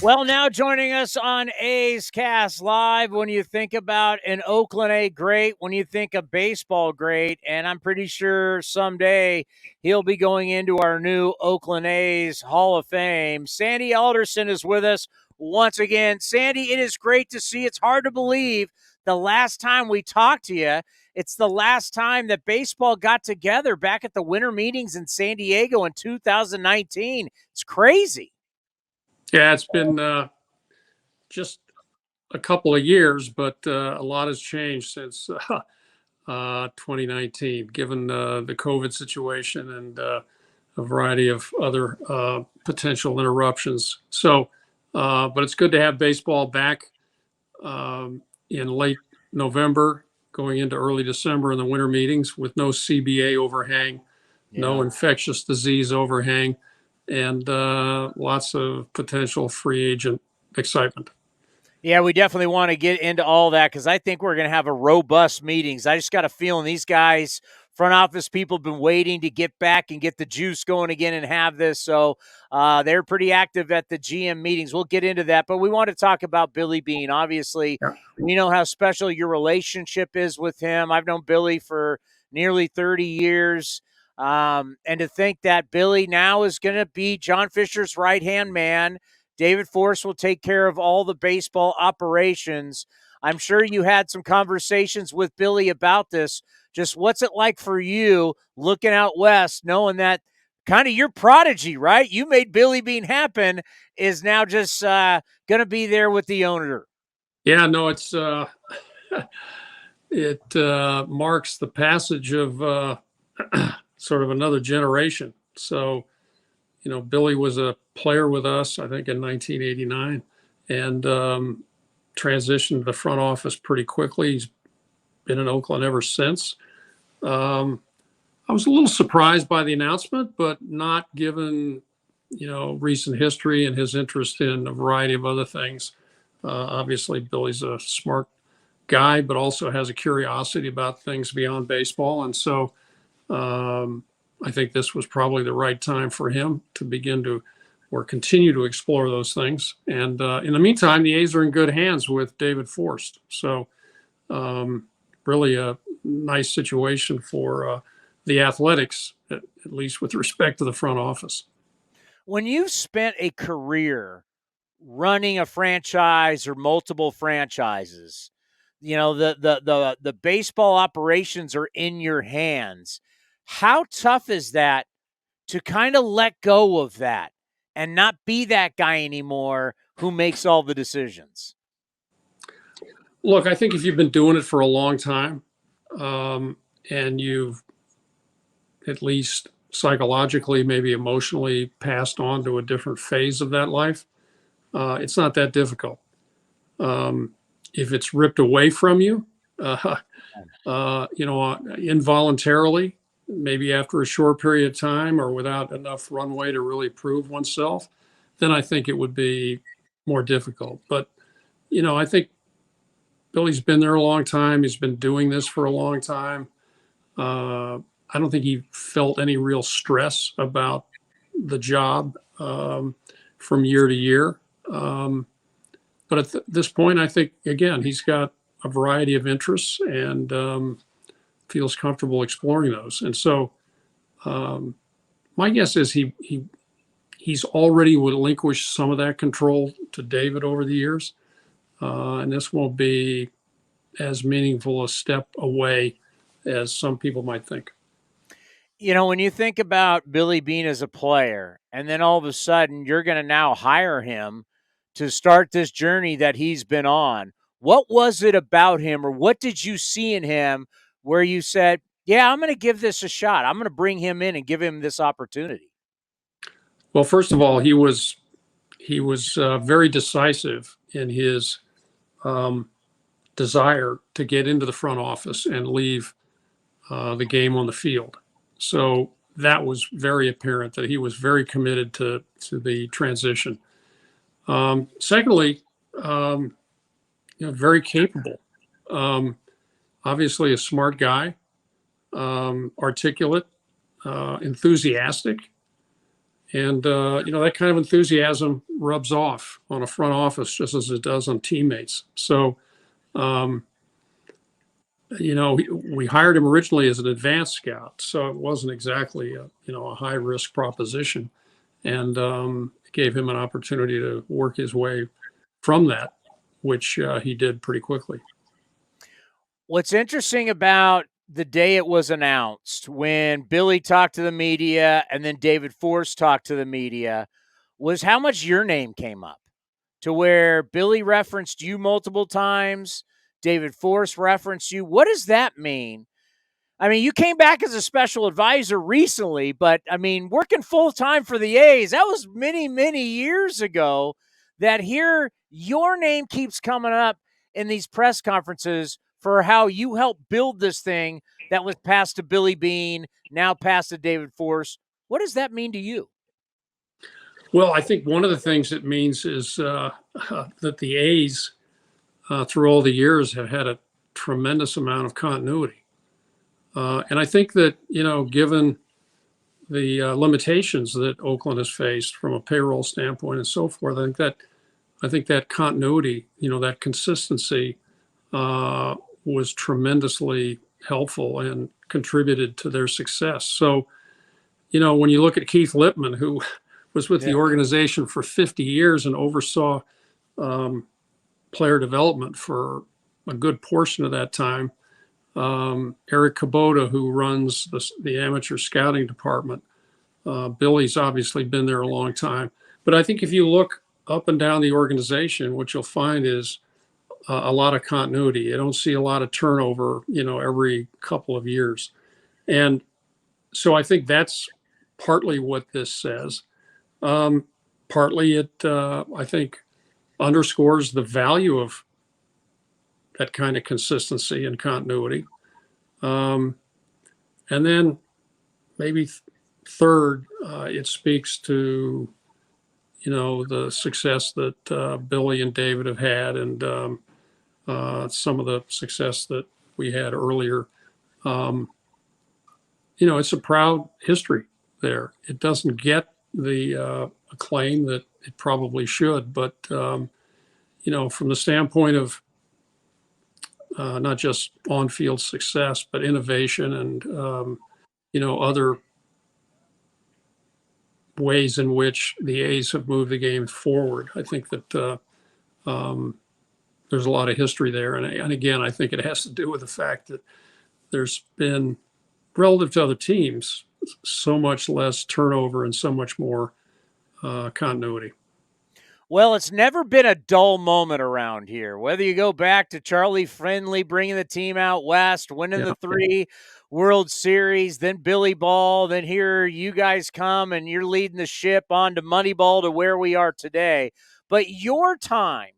Well, now joining us on A's Cast Live, when you think about an Oakland A great, when you think of baseball great, and I'm pretty sure someday he'll be going into our new Oakland A's Hall of Fame. Sandy Alderson is with us once again. Sandy, it is great to see. It's hard to believe the last time we talked to you, it's the last time that baseball got together back at the winter meetings in San Diego in 2019. It's crazy. Yeah, it's been just a couple of years, but a lot has changed since 2019, given the COVID situation and a variety of other potential interruptions. So, but it's good to have baseball back in late November, going into early December in the winter meetings with no CBA overhang, no infectious disease overhang, and lots of potential free agent excitement. Yeah, we definitely want to get into all that because I think we're going to have a robust meetings. I just got a feeling these guys, front office people, have been waiting to get back and get the juice going again and have this. So they're pretty active at the GM meetings. We'll get into that, but we want to talk about Billy Beane. Obviously, we know how special your relationship is with him. I've known Billy for nearly 30 years. And to think that Billy now is going to be John Fisher's right-hand man. David Force will take care of all the baseball operations. I'm sure you had some conversations with Billy about this. Just what's it like for you looking out west, knowing that kind of your prodigy, right? You made Billy Beane happen, is now just going to be there with the owner. Yeah, no, it's it marks the passage of sort of another generation. So, you know, Billy was a player with us, I think, in 1989, and transitioned to the front office pretty quickly. He's been in Oakland ever since. I was a little surprised by the announcement, but not given, you know, recent history and his interest in a variety of other things. Obviously, Billy's a smart guy, but also has a curiosity about things beyond baseball. And so I think this was probably the right time for him to begin to or continue to explore those things. And in the meantime, the A's are in good hands with David Forst. So really a nice situation for the Athletics, at least with respect to the front office. When you've spent a career running a franchise or multiple franchises, you know, the baseball operations are in your hands. How tough is that to kind of let go of that and not be that guy anymore who makes all the decisions? Look, I think if you've been doing it for a long time, and you've at least psychologically, maybe emotionally passed on to a different phase of that life, it's not that difficult. If it's ripped away from you, you know, involuntarily, maybe after a short period of time or without enough runway to really prove oneself, then I think it would be more difficult. But, you know, I think Billy's been there a long time. He's been doing this for a long time. I don't think he felt any real stress about the job from year to year. But at this point, I think, again, he's got a variety of interests and feels comfortable exploring those. And so my guess is he's already relinquished some of that control to David over the years. And this won't be as meaningful a step away as some people might think. You know, when you think about Billy Beane as a player, and then all of a sudden you're going to now hire him to start this journey that he's been on, what was it about him, or what did you see in him where you said, yeah, I'm going to give this a shot. I'm going to bring him in and give him this opportunity? Well, first of all, he was very decisive in his desire to get into the front office and leave the game on the field. So that was very apparent that he was very committed to the transition. Secondly, you know, very capable. Obviously, a smart guy, articulate, enthusiastic, And, that kind of enthusiasm rubs off on a front office just as it does on teammates. So, um, we hired him originally as an advanced scout, so it wasn't exactly a high risk proposition, and gave him an opportunity to work his way from that, which he did pretty quickly. What's interesting about the day it was announced, when Billy talked to the media and then David Force talked to the media, was how much your name came up, to where Billy referenced you multiple times, David Force referenced you. What does that mean? I mean, you came back as a special advisor recently, but I mean, working full time for the A's, that was many, many years ago. That here your name keeps coming up in these press conferences for how you helped build this thing that was passed to Billy Beane, now passed to David Force. What does that mean to you? Well, I think one of the things it means is that the A's, through all the years, have had a tremendous amount of continuity. And I think that, given the limitations that Oakland has faced from a payroll standpoint and so forth, I think that continuity, that consistency, was tremendously helpful and contributed to their success. So, when you look at Keith Lippman, who was with the organization for 50 years and oversaw player development for a good portion of that time. Eric Kubota, who runs the amateur scouting department. Billy's obviously been there a long time. But I think if you look up and down the organization, what you'll find is a lot of continuity. You don't see a lot of turnover, every couple of years. And so I think that's partly what this says. Partly it, I think, underscores the value of that kind of consistency and continuity. And then maybe third, it speaks to, the success that Billy and David have had, and some of the success that we had earlier. It's a proud history there. It doesn't get the acclaim that it probably should, but from the standpoint of not just on-field success, but innovation and other ways in which the A's have moved the game forward, I think that there's a lot of history there, and again, I think it has to do with the fact that there's been, relative to other teams, so much less turnover and so much more continuity. Well, it's never been a dull moment around here. Whether you go back to Charlie Friendly bringing the team out west, winning the 3 World Series, then Billy Ball, then here you guys come and you're leading the ship on to Moneyball to where we are today. But your time,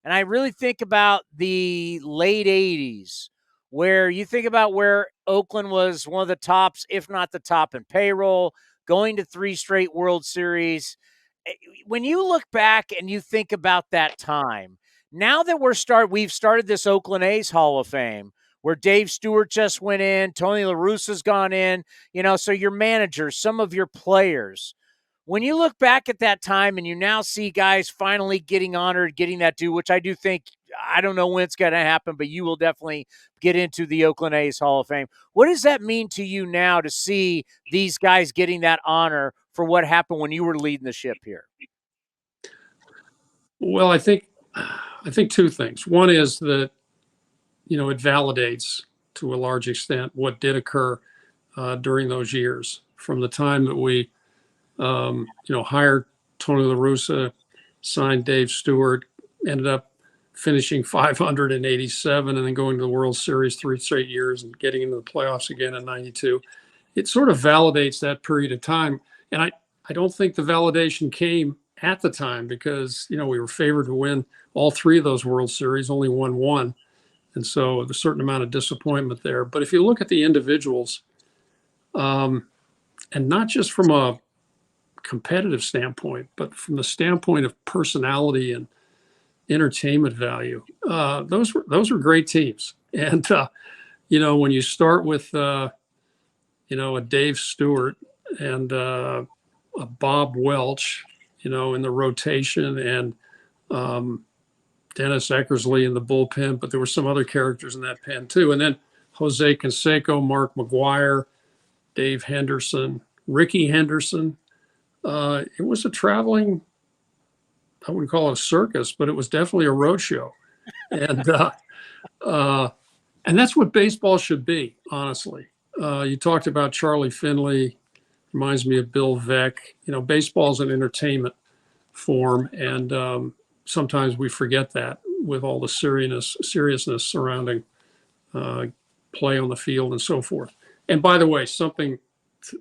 and I really think about the late 80s, where you think about where Oakland was one of the tops, if not the top in payroll, going to 3 straight World Series. When you look back and you think about that time, now that we've started this Oakland A's Hall of Fame, where Dave Stewart just went in, Tony La Russa's gone in, so your managers, some of your players. When you look back at that time and you now see guys finally getting honored, getting that due, which I do think, I don't know when it's going to happen, but you will definitely get into the Oakland A's Hall of Fame. What does that mean to you now to see these guys getting that honor for what happened when you were leading the ship here? Well, I think 2 things. One is that, it validates to a large extent what did occur during those years, from the time that we, hired Tony La Russa, signed Dave Stewart, ended up finishing 587 and then going to the World Series 3 straight years and getting into the playoffs again in 92. It sort of validates that period of time. And I don't think the validation came at the time because, we were favored to win all 3 of those World Series, only won 1. And so there's a certain amount of disappointment there. But if you look at the individuals, and not just from a competitive standpoint, but from the standpoint of personality and entertainment value, those were great teams. And, when you start with, a Dave Stewart and a Bob Welch, in the rotation, and Dennis Eckersley in the bullpen, but there were some other characters in that pen too. And then Jose Canseco, Mark McGuire, Dave Henderson, Ricky Henderson. It was a traveling, I wouldn't call it a circus, but it was definitely a road show. And and that's what baseball should be, honestly. You talked about Charlie Finley, reminds me of Bill Veeck. Baseball is an entertainment form, and sometimes we forget that with all the seriousness surrounding play on the field and so forth. And by the way, something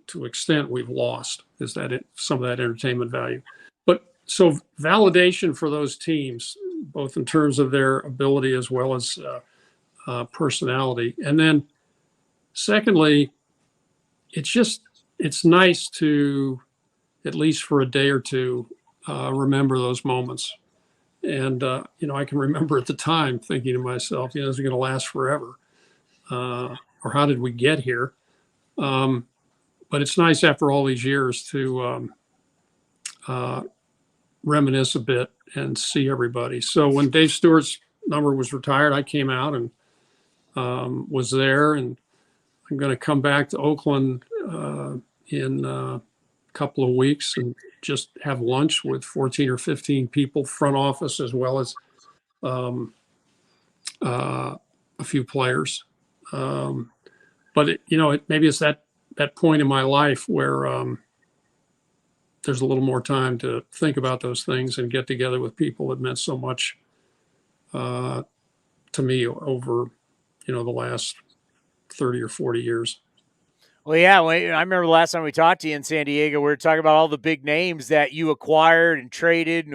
to extent we've lost is that some of that entertainment value. But so validation for those teams, both in terms of their ability as well as personality. And then secondly, it's nice to, at least for a day or two, remember those moments. And, I can remember at the time thinking to myself, is it going to last forever? Or how did we get here? But it's nice after all these years to reminisce a bit and see everybody. So when Dave Stewart's number was retired, I came out and was there, and I'm going to come back to Oakland in a couple of weeks and just have lunch with 14 or 15 people, front office, as well as a few players. But maybe it's that point in my life where there's a little more time to think about those things and get together with people that meant so much to me over, the last 30 or 40 years. Well, yeah, I remember the last time we talked to you in San Diego, we were talking about all the big names that you acquired and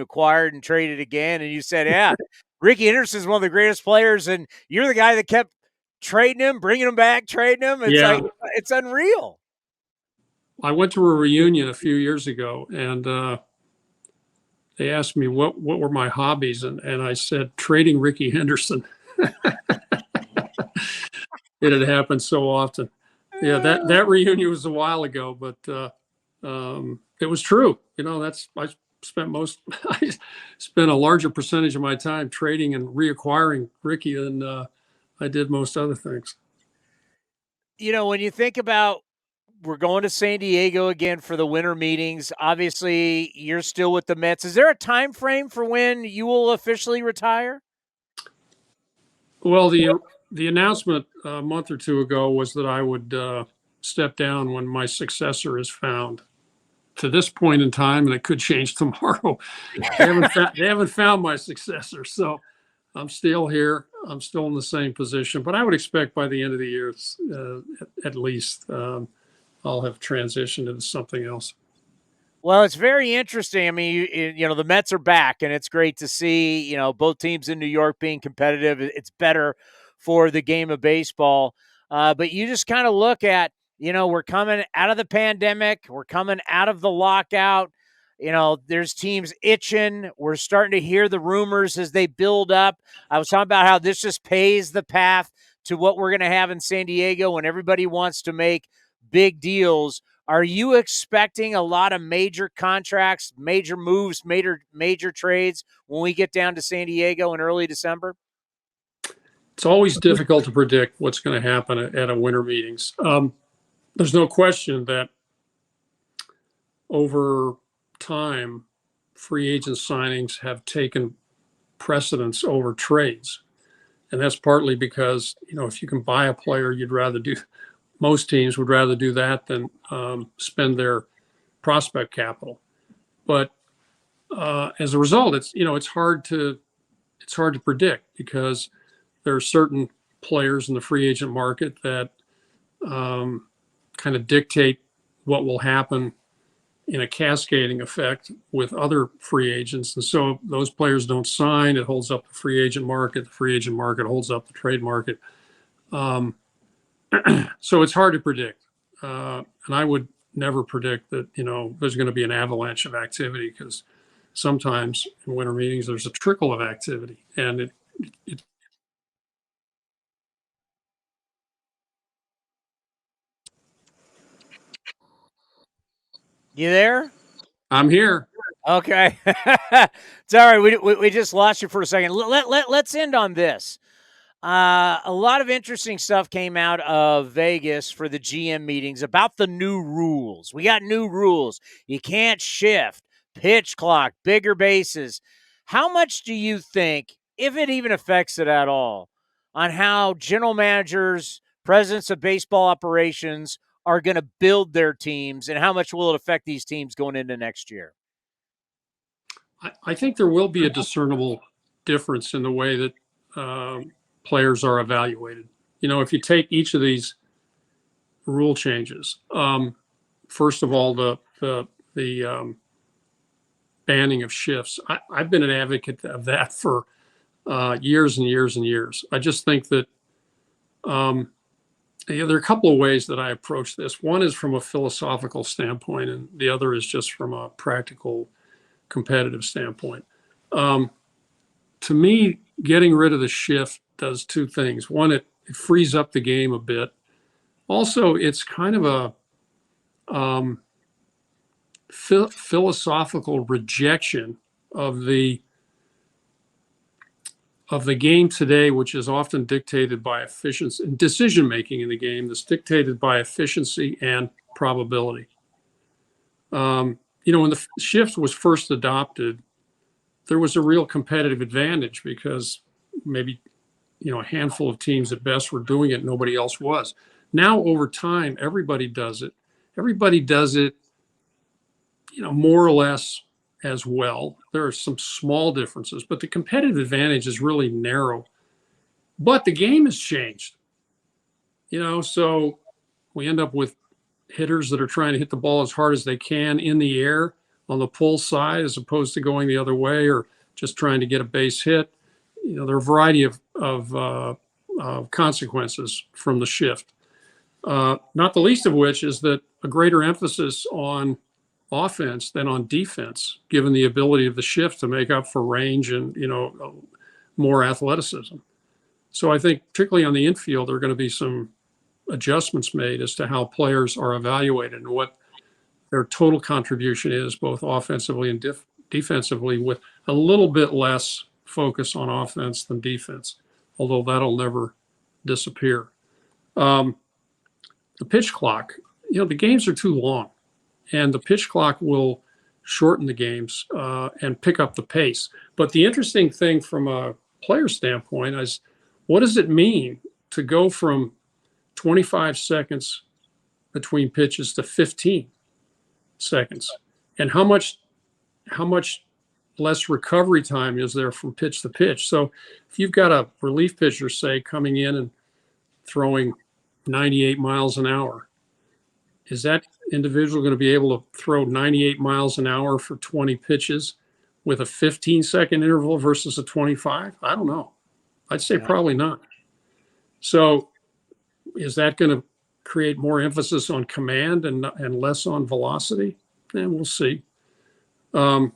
acquired and traded again. And you said, yeah, Ricky Henderson is one of the greatest players, and you're the guy that kept trading him, bringing him back, trading him. It's like, it's unreal. I went to a reunion a few years ago, and they asked me what were my hobbies, and I said trading Ricky Henderson. It had happened so often. Yeah, that reunion was a while ago, but it was true. I spent a larger percentage of my time trading and reacquiring Ricky than I did most other things. When you think about, we're going to San Diego again for the winter meetings. Obviously, you're still with the Mets. Is there a time frame for when you will officially retire? Well, the announcement a month or two ago was that I would step down when my successor is found. To this point in time, and it could change tomorrow, they haven't found my successor. So I'm still here. I'm still in the same position. But I would expect by the end of the year, at least, I'll have transitioned into something else. Well, it's very interesting. I mean, the Mets are back, and it's great to see, both teams in New York being competitive. It's better for the game of baseball. But you just kind of look at, we're coming out of the pandemic. We're coming out of the lockout. There's teams itching. We're starting to hear the rumors as they build up. I was talking about how this just paves the path to what we're going to have in San Diego when everybody wants to make big deals. Are you expecting a lot of major contracts, major moves, major trades when we get down to San Diego in early December? It's always difficult to predict what's going to happen at a winter meetings. There's no question that over time, free agent signings have taken precedence over trades. And that's partly because, if you can buy a player, most teams would rather do that than spend their prospect capital. But as a result, it's hard to predict because there are certain players in the free agent market that kind of dictate what will happen in a cascading effect with other free agents. And so those players don't sign. It holds up the free agent market. The free agent market holds up the trade market. So it's hard to predict. And I would never predict that, there's going to be an avalanche of activity because sometimes in winter meetings, there's a trickle of activity. And it You there? I'm here. Okay. It's all right. We just lost you for a second. Let's end on this. A lot of interesting stuff came out of Vegas for the GM meetings about the new rules. We got new rules. You can't shift, pitch clock, bigger bases. How much do you think, if it even affects it at all, on how general managers, presidents of baseball operations are going to build their teams, and how much will it affect these teams going into next year? I think there will be a discernible difference in the way that players are evaluated. If you take each of these rule changes, first of all, the banning of shifts. I've been an advocate of that for years and years and years. I just think that there are a couple of ways that I approach this. One is from a philosophical standpoint, and the other is just from a practical, competitive standpoint. To me, getting rid of the shift does two things. One, it frees up the game a bit. Also, it's kind of a philosophical rejection of the game today, which is often dictated by efficiency and decision making in the game that's dictated by efficiency and probability. When the shift was first adopted, there was a real competitive advantage because maybe a handful of teams at best were doing it, nobody else was. Now over time, everybody does it. Everybody does it, more or less as well. There are some small differences, but the competitive advantage is really narrow. But the game has changed, so we end up with hitters that are trying to hit the ball as hard as they can in the air on the pull side as opposed to going the other way or just trying to get a base hit. There are a variety of consequences from the shift, not the least of which is that a greater emphasis on offense than on defense, given the ability of the shift to make up for range and more athleticism. So I think particularly on the infield, there are going to be some adjustments made as to how players are evaluated and what their total contribution is, both offensively and defensively, with a little bit less focus on offense than defense, although that'll never disappear. The pitch clock, the games are too long, and the pitch clock will shorten the games and pick up the pace. But the interesting thing from a player standpoint is, what does it mean to go from 25 seconds between pitches to 15 seconds? And how much less recovery time is there from pitch to pitch? So if you've got a relief pitcher, say, coming in and throwing 98 miles an hour, is that individual going to be able to throw 98 miles an hour for 20 pitches with a 15-second interval versus a 25? I don't know. I'd say probably not. So is that going to create more emphasis on command and less on velocity? And we'll see. The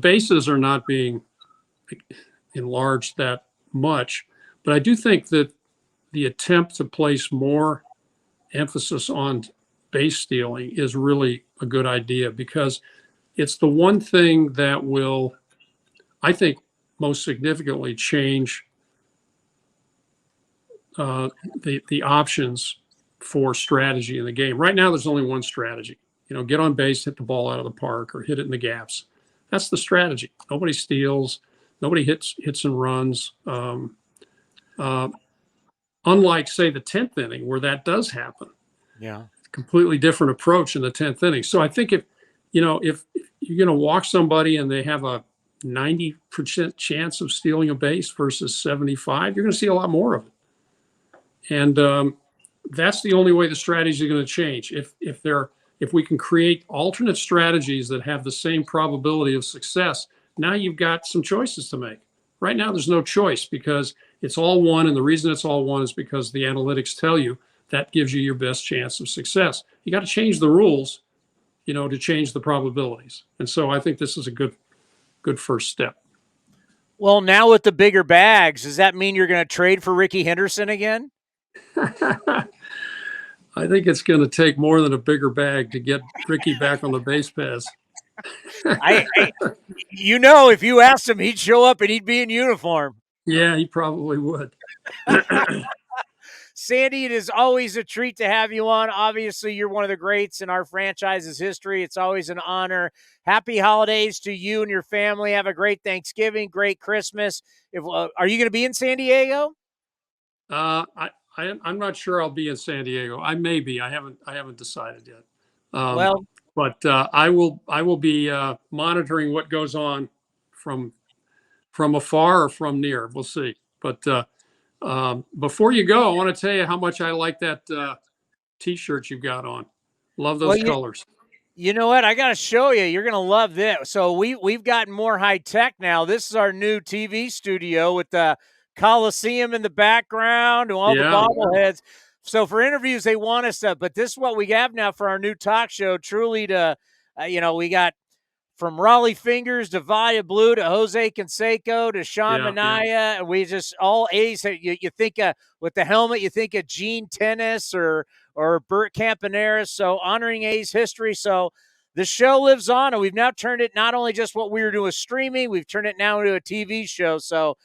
bases are not being enlarged that much, but I do think that the attempt to place more emphasis on base stealing is really a good idea, because it's the one thing that will, I think, most significantly change the options for strategy in the game. Right now, there's only one strategy. Get on base, hit the ball out of the park, or hit it in the gaps. That's the strategy. Nobody steals. Nobody hits and runs. Unlike, say, the 10th inning, where that does happen. Yeah. Completely different approach in the 10th inning. So I think if you're going to walk somebody and they have a 90% chance of stealing a base versus 75, you're going to see a lot more of it. And that's the only way the strategies are going to change. If we can create alternate strategies that have the same probability of success, now you've got some choices to make. Right now, there's no choice because it's all one. And the reason it's all one is because the analytics tell you that gives you your best chance of success. You got to change the rules, to change the probabilities. And so I think this is a good first step. Well, now with the bigger bags, does that mean you're going to trade for Ricky Henderson again? I think it's going to take more than a bigger bag to get Ricky back on the base paths. If you asked him, he'd show up and he'd be in uniform. Yeah, he probably would. Sandy, it is always a treat to have you on. Obviously, you're one of the greats in our franchise's history. It's always an honor. Happy holidays to you and your family. Have a great Thanksgiving, great Christmas. Are you going to be in San Diego? I'm not sure I'll be in San Diego. I may be. I haven't decided yet. But I will be monitoring what goes on from afar or from near. We'll see. But before you go, I want to tell you how much I like that T-shirt you got on. Love those colors. You know what? I got to show you. You're going to love this. So we've gotten more high tech now. This is our new TV studio with the Coliseum in the background and all the bobbleheads. So for interviews, they want us to. But this is what we have now for our new talk show. Truly, we got from Raleigh Fingers to Valia Blue to Jose Canseco to Sean Minaya. We just all A's. You think with the helmet, you think of Gene Tennis or Bert Campaneris. So honoring A's history. So the show lives on, and we've now turned it not only just what we were doing streaming, we've turned it now into a TV show. So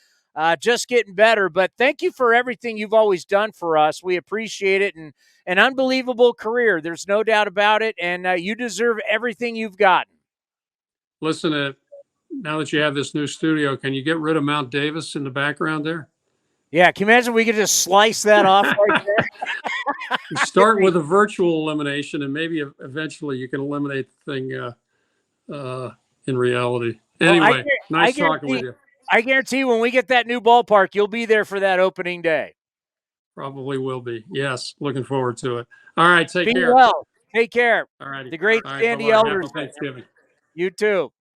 just getting better. But thank you for everything you've always done for us. We appreciate it, and an unbelievable career. There's no doubt about it, and you deserve everything you've gotten. Listen, now that you have this new studio, can you get rid of Mount Davis in the background there? Yeah, can you imagine we could just slice that off right there? Start with a virtual elimination, and maybe eventually you can eliminate the thing in reality. Anyway, nice talking with you. I guarantee when we get that new ballpark, you'll be there for that opening day. Probably will be. Yes, looking forward to it. All right, take care. Be well. Take care. All righty. The great Sandy Alderson. Thanksgiving. You too.